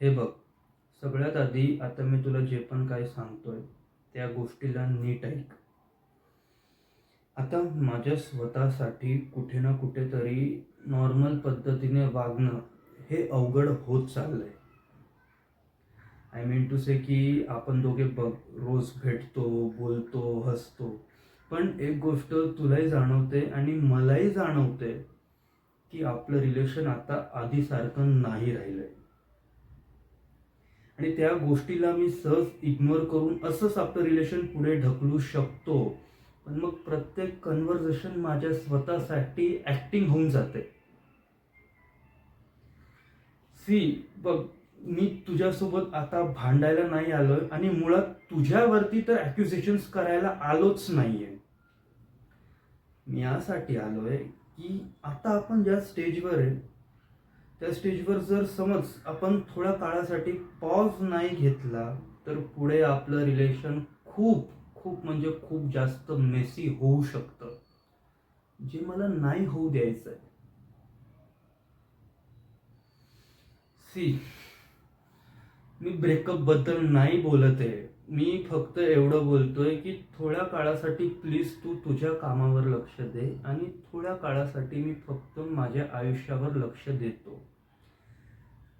हे बघ, सगळ्यात आधी आता मी तुला जे पण काही सांगतोय त्या गोष्टीला नीट ऐक. आता माझ्या स्वतःसाठी कुठे ना कुठेतरी नॉर्मल पद्धतीने वागणं हे अवघड होत चाललंय. आय मीन टू से की आपण दोघे बघ, रोज भेटतो, बोलतो, हसतो. पण एक गोष्ट तुलाही जाणवते आणि मलाही जाणवते की आपलं रिलेशन आता आधीसारखं नाही राहिलंय. आणि त्या गोष्टीला मी सहज इग्नोर करून असंच आपलं रिलेशन पुढे ढकलू शकतो. पण मग प्रत्येक कन्व्हर्सेशन माझ्या स्वतःसाठी ऍक्टिंग होऊन जाते. सी बघ, मी तुझ्यासोबत आता भांडायला नाही आलोय आणि मुळात तुझ्यावरती तर अॅक्युजेशन्स करायला आलोच नाहीये. मी यासाठी आलोय की आता आपण ज्या स्टेजवर आहे त्या स्टेजवर जर समज आपण थोड्या काळासाठी पॉज नाही घेतला तर पुढे आपलं रिलेशन खूप खूप म्हणजे खूप जास्त मेसी होऊ शकतं, जे मला नाही होऊ द्यायचंय. सी, मी ब्रेकअप बद्दल नाही बोलत आहे. मी फक्त एवढं बोलतोय की थोड्या काळासाठी प्लीज तू तुझ्या कामावर लक्ष दे आणि थोड्या काळासाठी मी फक्त माझ्या आयुष्यावर लक्ष देतो.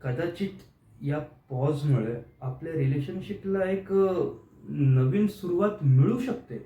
कदाचित या पॉजमुळे आपल्या रिलेशनशिपला एक नवीन सुरुवात मिळू शकते.